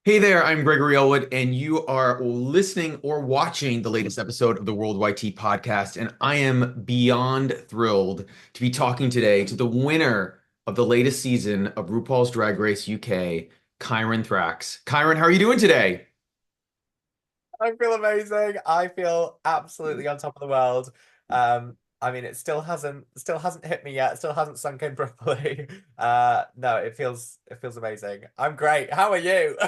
Hey there, I'm Gregory Elwood, and you are listening or watching the latest episode of the World YT podcast. And I am beyond thrilled to be talking today to the winner of the latest season of RuPaul's Drag Race UK, Kyran Thrax. Kyran, how are you doing today? I feel amazing. I feel absolutely on top of the world. I mean, it still hasn't hit me yet. Still hasn't sunk in properly. No, it feels amazing. I'm great. How are you?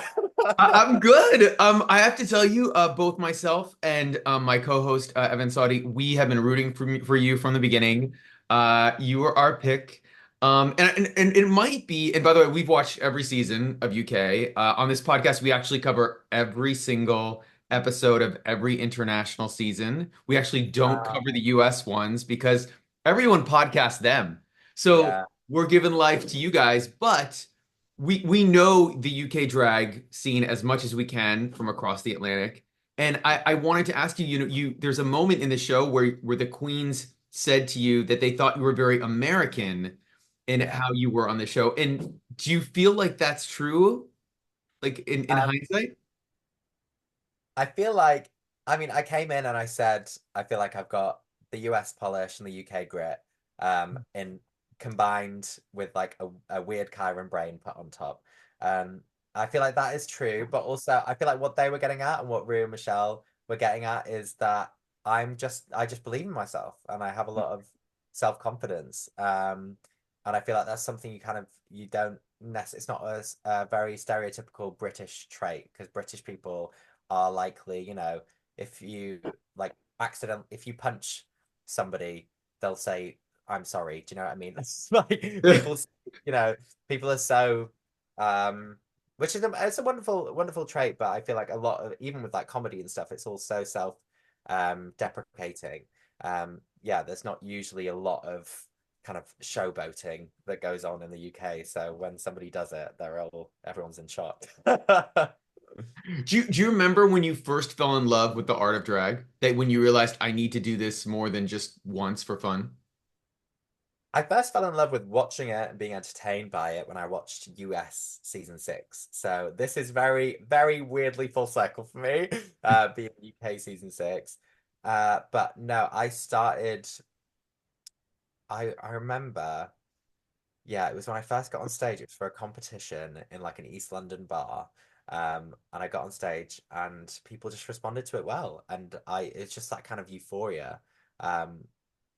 I'm good. I have to tell you, both myself and my co-host Evan Saudi, we have been rooting for you from the beginning. You were our pick, and it might be. And by the way, we've watched every season of UK. On this podcast, we actually cover every single episode of every international season. We actually don't Wow. cover the US ones because everyone podcasts them. So Yeah. we're giving life to you guys, but we know the UK drag scene as much as we can from across the Atlantic. And I wanted to ask you, there's a moment in the show where the queens said to you that they thought you were very American in Yeah. how you were on the show. And do you feel like that's true? Like in Um, hindsight? I feel like, I mean, I came in and I said, I feel like I've got the US polish and the UK grit, in combined with like a weird Kyron brain put on top. Um, I feel like that is true, but also I feel like what they were getting at and what Rue and Michelle were getting at is that I just believe in myself and I have a lot of self-confidence. And I feel like that's something you don't necessarily, it's not a very stereotypical British trait because British people are likely, if you like if you punch somebody, they'll say, I'm sorry. Do you know what I mean? It's like you know, people are so which is it's a wonderful, wonderful trait, but I feel like a lot of even with like comedy and stuff, it's all so self deprecating. Yeah, there's not usually a lot of kind of showboating that goes on in the UK. So when somebody does it, everyone's in shock. Do you remember when you first fell in love with the art of drag? That when you realized I need to do this more than just once for fun? I first fell in love with watching it and being entertained by it when I watched US season six. So this is very, very weirdly full circle for me, being UK season six. But no, I remember, yeah, it was when I first got on stage. It was for a competition in like an East London bar. And I got on stage and people just responded to it well. And it's just that kind of euphoria. Um,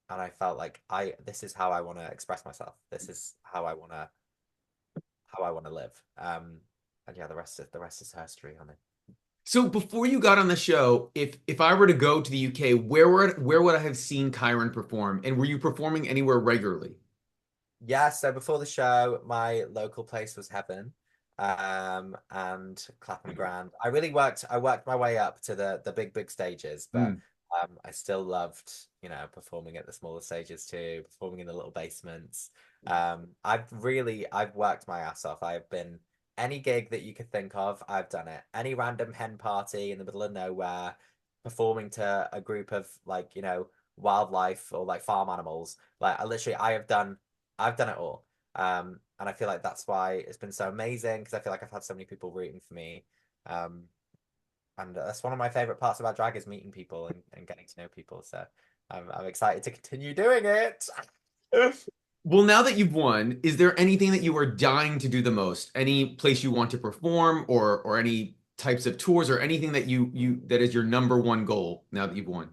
and I felt like this is how I want to express myself. This is how I want to live. And yeah, the rest is history, honey. So before you got on the show, if I were to go to the UK, where would I have seen Kyron perform? And were you performing anywhere regularly? Yeah, so before the show, my local place was Heaven, and Clapham Grand. I worked my way up to the big stages, but Mm. I still loved, performing at the smaller stages too, performing in the little basements. I've worked my ass off. I've been any gig that you could think of, I've done it. Any random hen party in the middle of nowhere, performing to a group of like, wildlife or like farm animals. Like I've done it all. And I feel like that's why it's been so amazing because I feel like I've had so many people rooting for me. Um, and that's one of my favorite parts about drag is meeting people and getting to know people. So I'm excited to continue doing it. Well, now that you've won, is there anything that you are dying to do the most? Any place you want to perform or any types of tours or anything that you that is your number one goal now that you've won?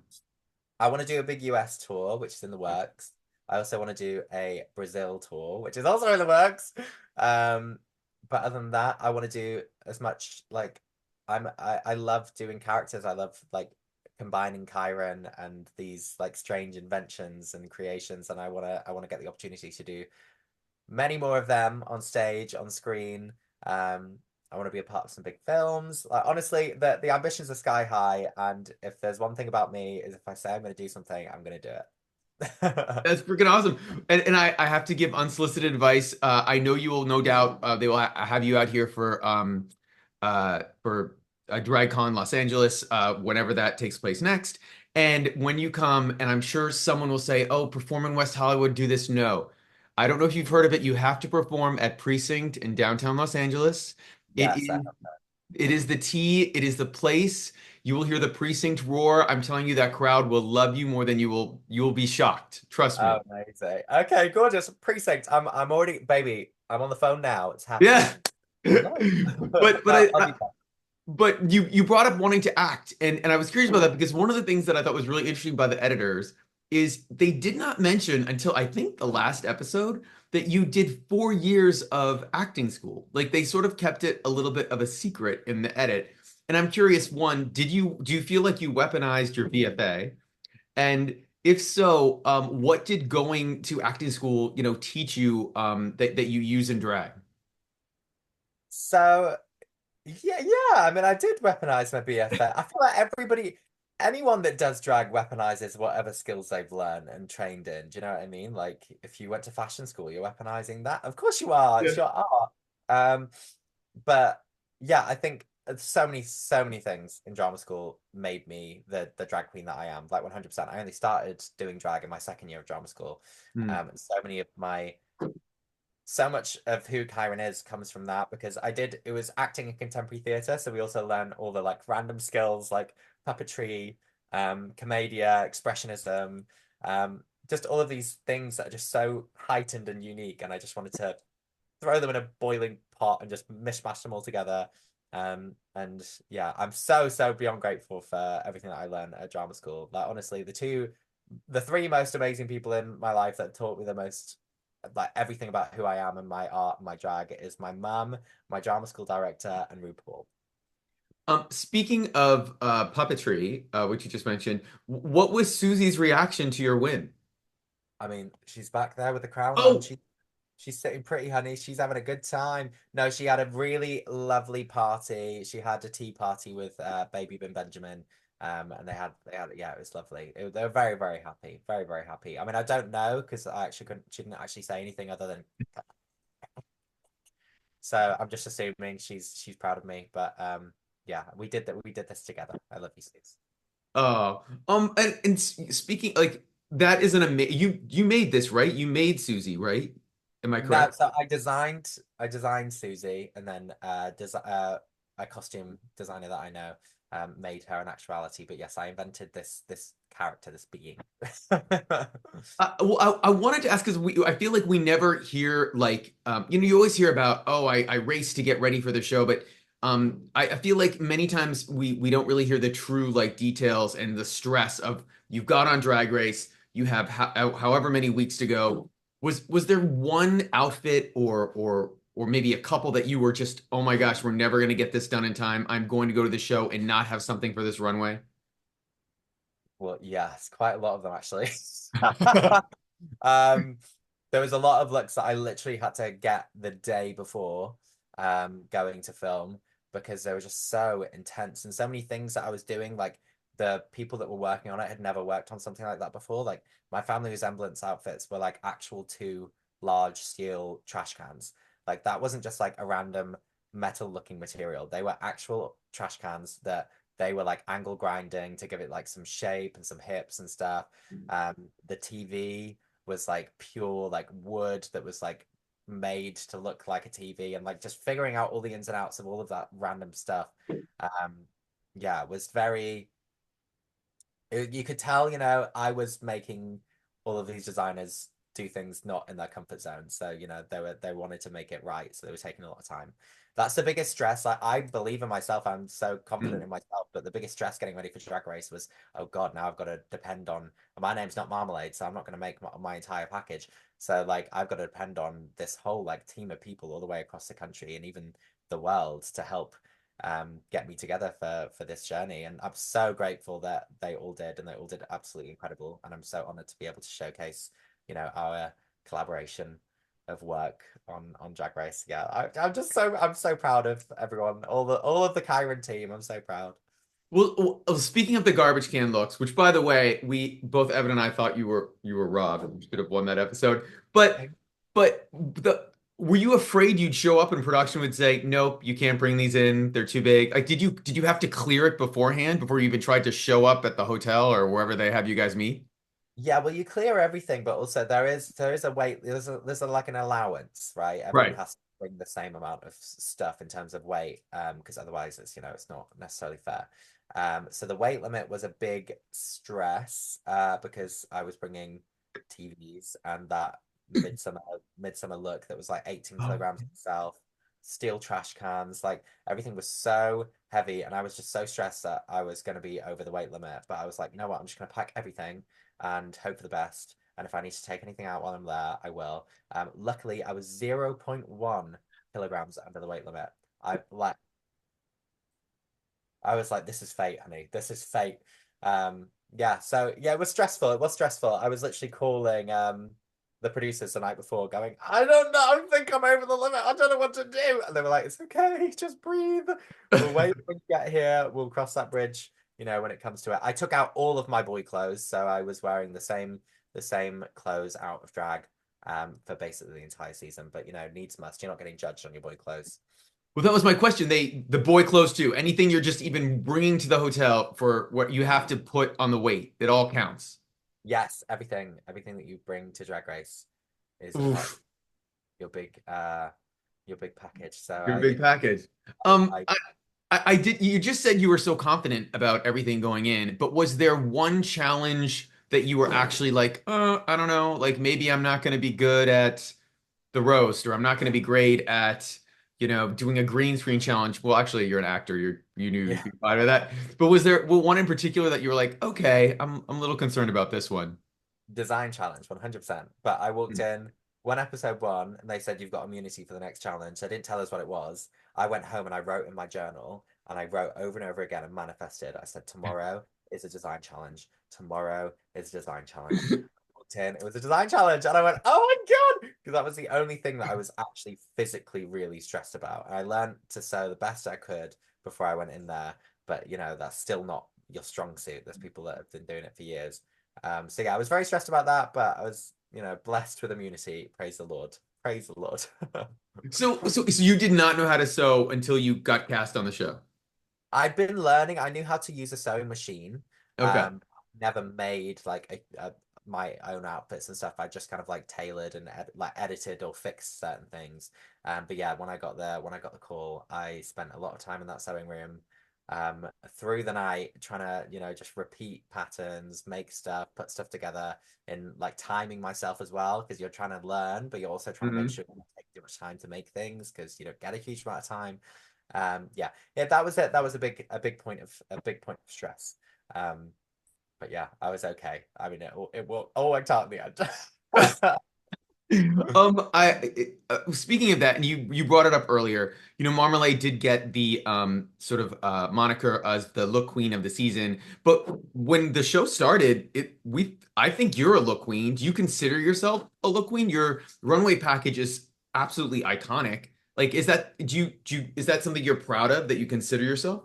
I want to do a big US tour, which is in the works. I also want to do a Brazil tour, which is also in the works. Um, but other than that, I want to do as much like I love doing characters. I love like combining Kyron and these like strange inventions and creations, and I want to get the opportunity to do many more of them on stage, on screen. I want to be a part of some big films. Like honestly, the ambitions are sky high, and if there's one thing about me is if I say I'm going to do something, I'm going to do it. That's freaking awesome. And I have to give unsolicited advice. I know you will no doubt they will have you out here for DragCon Los Angeles whenever that takes place next. And when you come, and I'm sure someone will say, "Oh, perform in West Hollywood, do this." No, I don't know if you've heard of it. You have to perform at Precinct in downtown Los Angeles. It Yes, I is have. It is the tea. It is the place. You will hear the precinct roar. I'm telling you, that crowd will love you more than you will be shocked. Trust me. Oh, amazing. Okay, gorgeous. Precinct. I'm already, baby. I'm on the phone now. It's Yeah. happening. Nice. But I'll be back. you brought up wanting to act, and I was curious about that because one of the things that I thought was really interesting by the editors is they did not mention until I think the last episode that you did 4 years of acting school. Like they sort of kept it a little bit of a secret in the edit. And I'm curious, one, do you feel like you weaponized your VFA? And if so, what did going to acting school, teach you that you use in drag? So, yeah. I mean, I did weaponize my BFF. I feel like anyone that does drag weaponizes whatever skills they've learned and trained in. Do you know what I mean? Like, if you went to fashion school, you're weaponizing that. Of course you are. It's Yeah. your art. Um, but yeah, I think so many things in drama school made me the drag queen that I am. Like 100%. I only started doing drag in my second year of drama school. Hmm. And so much of who Kyran is comes from that because it was acting in contemporary theatre, so we also learn all the like random skills like puppetry, commedia, expressionism, just all of these things that are just so heightened and unique, and I just wanted to throw them in a boiling pot and just mishmash them all together. And yeah, I'm so beyond grateful for everything that I learned at drama school. Like honestly, the three most amazing people in my life that taught me the most, like everything about who I am and my art and my drag, is my mum, my drama school director, and RuPaul. Speaking of puppetry, which you just mentioned, what was Susie's reaction to your win? I mean, she's back there with the crown on. Oh, She's sitting pretty, honey. She's having a good time. No, she had a really lovely party. She had a tea party with Baby Bin Benjamin. And they had, yeah, it was lovely. They were very happy, very happy. I mean, I don't know because I actually couldn't, she didn't actually say anything other than, so I'm just assuming she's proud of me. But yeah, we did this together. I love you, Sis. speaking like that is an amazing. You made this, right? You made Susie, right? Am I No, correct? so I designed Susie, and then a costume designer that I know made her an actuality. But yes, I invented this character, this being. Well, I wanted to ask because I feel like we never hear like you always hear about I raced to get ready for the show, but I feel like many times we don't really hear the true like details and the stress of you've got on Drag Race, you have however many weeks to go. Was there one outfit or maybe a couple that you were just, oh my gosh, we're never going to get this done in time. I'm going to go to the show and not have something for this runway? Well, yes, quite a lot of them actually. Um, there was a lot of looks that I literally had to get the day before going to film because they were just so intense and so many things that I was doing, like the people that were working on it had never worked on something like that before. Like my family resemblance outfits were like actual two large steel trash cans. Like that wasn't just like a random metal looking material. They were actual trash cans that they were like angle grinding to give it like some shape and some hips and stuff. The TV was like pure like wood that was like made to look like a TV, and like just figuring out all the ins and outs of all of that random stuff. Um, yeah, it was you could tell, I was making all of these designers do things not in their comfort zone. So, they wanted to make it right. So they were taking a lot of time. That's the biggest stress. I believe in myself. I'm so confident in myself. But the biggest stress getting ready for Drag Race was, oh God, now I've got to depend on, my name's not Marmalade, so I'm not going to make my entire package. So like I've got to depend on this whole like team of people all the way across the country and even the world to help get me together for this journey. And I'm so grateful that they all did, and they all did absolutely incredible. And I'm so honored to be able to showcase, our collaboration of work on Drag Race. Yeah, I'm so proud of everyone, all of the Kyran team. I'm so proud. Well, speaking of the garbage can looks, which by the way, we both Evan and I thought you were robbed and you should have won that episode. But the were you afraid you'd show up and production would say, nope, you can't bring these in, they're too big? Like, did you have to clear it beforehand before you even tried to show up at the hotel or wherever they have you guys meet? Yeah, well, you clear everything, but also there is a weight. There's like an allowance, right? Everyone Right. has to bring the same amount of stuff in terms of weight, because otherwise it's, it's not necessarily fair. So the weight limit was a big stress, because I was bringing TVs and that midsummer midsummer look that was like 18 Oh. kilograms itself, steel trash cans, like everything was so heavy, and I was just so stressed that I was going to be over the weight limit. But I was like, you know what, I'm just going to pack everything and hope for the best. And if I need to take anything out while I'm there, I will. Luckily, I was 0.1 kilograms under the weight limit. I like I was like, this is fate, honey. This is fate. Yeah, so yeah, it was stressful. It was stressful. I was literally calling the producers the night before, going, I don't know, I think I'm over the limit. I don't know what to do. And they were like, it's okay, just breathe. We'll wait when you get here. We'll cross that bridge, when it comes to it. I took out all of my boy clothes, so I was wearing the same clothes out of drag for basically the entire season. But needs must. You're not getting judged on your boy clothes. Well, that was my question. The boy clothes too. Anything you're just even bringing to the hotel for what you have to put on the weight, it all counts. Yes, everything that you bring to Drag Race is a part of Oof, your big package. So you're a big package. I, I I did. You just said you were so confident about everything going in, but was there one challenge that you were actually like, I don't know, like maybe I'm not going to be good at the roast, or I'm not going to be great at, doing a green screen challenge. Well, actually, you're an actor. You knew you'd yeah, be fine with that. But was there one in particular that you were like, okay, I'm a little concerned about this one? design challenge 100%. But I walked in one episode one and they said you've got immunity for the next challenge. They didn't tell us what it was. I went home and I wrote in my journal and I wrote over and over again and manifested. I said tomorrow is a design challenge. Tomorrow is a design challenge. Walked in, it was a design challenge, and I went, oh my God, because that was the only thing that I was actually physically really stressed about. And I learned to sew the best I could before I went in there. But that's still not your strong suit. There's people that have been doing it for years. So yeah, I was very stressed about that, but I was, blessed with immunity. Praise the Lord. Praise the Lord. So you did not know how to sew until you got cast on the show. I've been learning. I knew how to use a sewing machine. Okay. Never made like my own outfits and stuff. I just kind of like tailored and like edited or fixed certain things. But yeah, when I got there, when I got the call, I spent a lot of time in that sewing room, through the night trying to, just repeat patterns, make stuff, put stuff together, and like timing myself as well, because you're trying to learn, but you're also trying to make Mhm. sure you don't take too much time to make things because you don't get a huge amount of time. Yeah, yeah, that was it. That was a big point of stress. Um, but yeah, I was okay. I mean, it all worked out in the end. Speaking of that, and you brought it up earlier, Marmalade did get the sort of moniker as the look queen of the season. But when the show started, I think you're a look queen. Do you consider yourself a look queen? Your runway package is absolutely iconic. Like, is that something you're proud of that you consider yourself?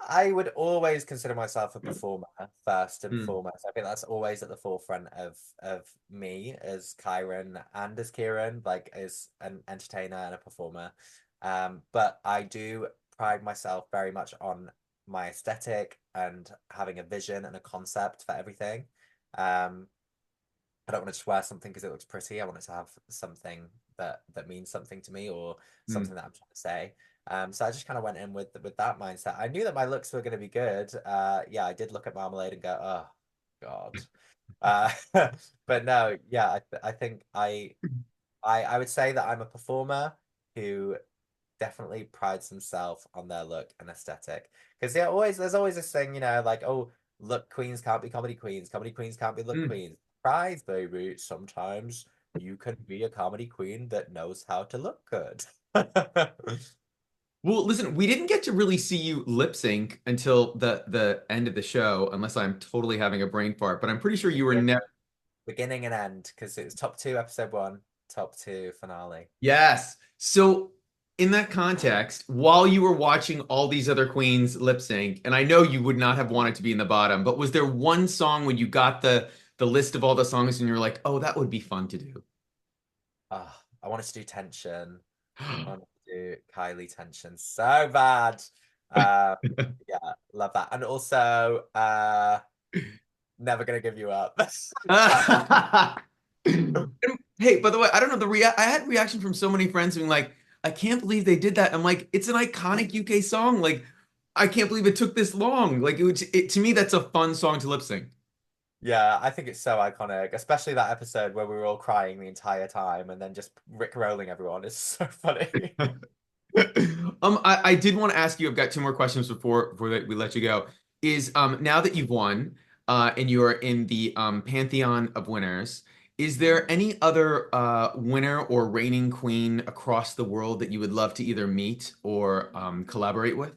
I would always consider myself a performer first and Hmm. foremost. I think that's always at the forefront of me as Kyran and as Kieran, like as an entertainer and a performer. But I do pride myself very much on my aesthetic and having a vision and a concept for everything. Um, I don't want to just wear something because it looks pretty. I want it to have something that means something to me, or Hmm. something that I'm trying to say. So I just kind of went in with that mindset. I knew that my looks were going to be good. Yeah, I did look at Marmalade and go, oh God. Uh, but no, yeah, I think I would say that I'm a performer who definitely prides himself on their look and aesthetic. Because there's always this thing, like, oh, look queens can't be comedy queens can't be look Hmm. queens. Surprise, baby. Sometimes you can be a comedy queen that knows how to look good. Well, listen, we didn't get to really see you lip sync until the end of the show, unless I'm totally having a brain fart. But I'm pretty sure you were Beginning, never. beginning and end, because it was top two episode one, top two finale. Yes. So, in that context, while you were watching all these other queens lip sync, and I know you would not have wanted to be in the bottom, but was there one song when you got the list of all the songs and you're like, oh, that would be fun to do? I wanted to do tension. I want to do Kylie tension so bad. Um, yeah, love that. And also, never gonna give you up. Hey, by the way, I don't know I had reaction from so many friends being like, I can't believe they did that. I'm like, it's an iconic UK song. Like, I can't believe it took this long. Like, to me, that's a fun song to lip sync. Yeah, I think it's so iconic, especially that episode where we were all crying the entire time and then just Rick rolling everyone. It's so funny. I did want to ask you, I've got two more questions before we let you go. Is now that you've won and you are in the pantheon of winners, is there any other winner or reigning queen across the world that you would love to either meet or collaborate with?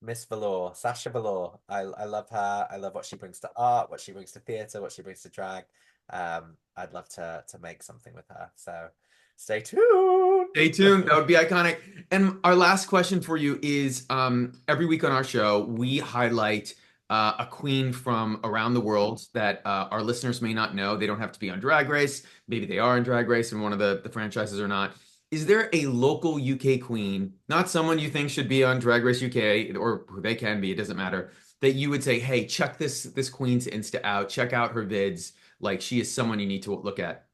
Miss Velour, Sasha Velour. I love her. I love what she brings to art, what she brings to theatre, what she brings to drag. I'd love to make something with her. So stay tuned. Stay tuned. That would be iconic. And our last question for you is every week on our show, we highlight a queen from around the world that our listeners may not know. They don't have to be on Drag Race. Maybe they are in Drag Race in one of the franchises or not. Is there a local UK queen, not someone you think should be on Drag Race UK or who they can be, it doesn't matter, that you would say, hey, check this queen's Insta out, check out her vids. Like she is someone you need to look at.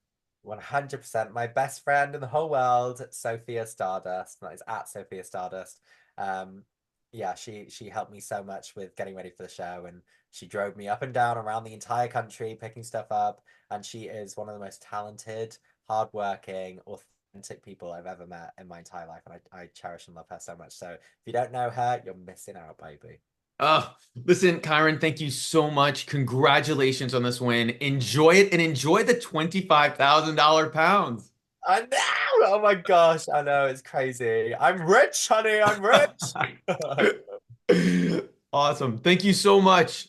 100%. My best friend in the whole world, Sophia Stardust. That is at Sophia Stardust. Um, yeah, she helped me so much with getting ready for the show, and she drove me up and down around the entire country picking stuff up. And she is one of the most talented, hardworking, authentic people I've ever met in my entire life, and I cherish and love her so much. So if you don't know her, you're missing out, baby. Listen, Kyran, thank you so much. Congratulations on this win. Enjoy it and enjoy the $25,000 pounds. I know. Oh my gosh, I know it's crazy. I'm rich, honey. I'm rich. Awesome. Thank you so much.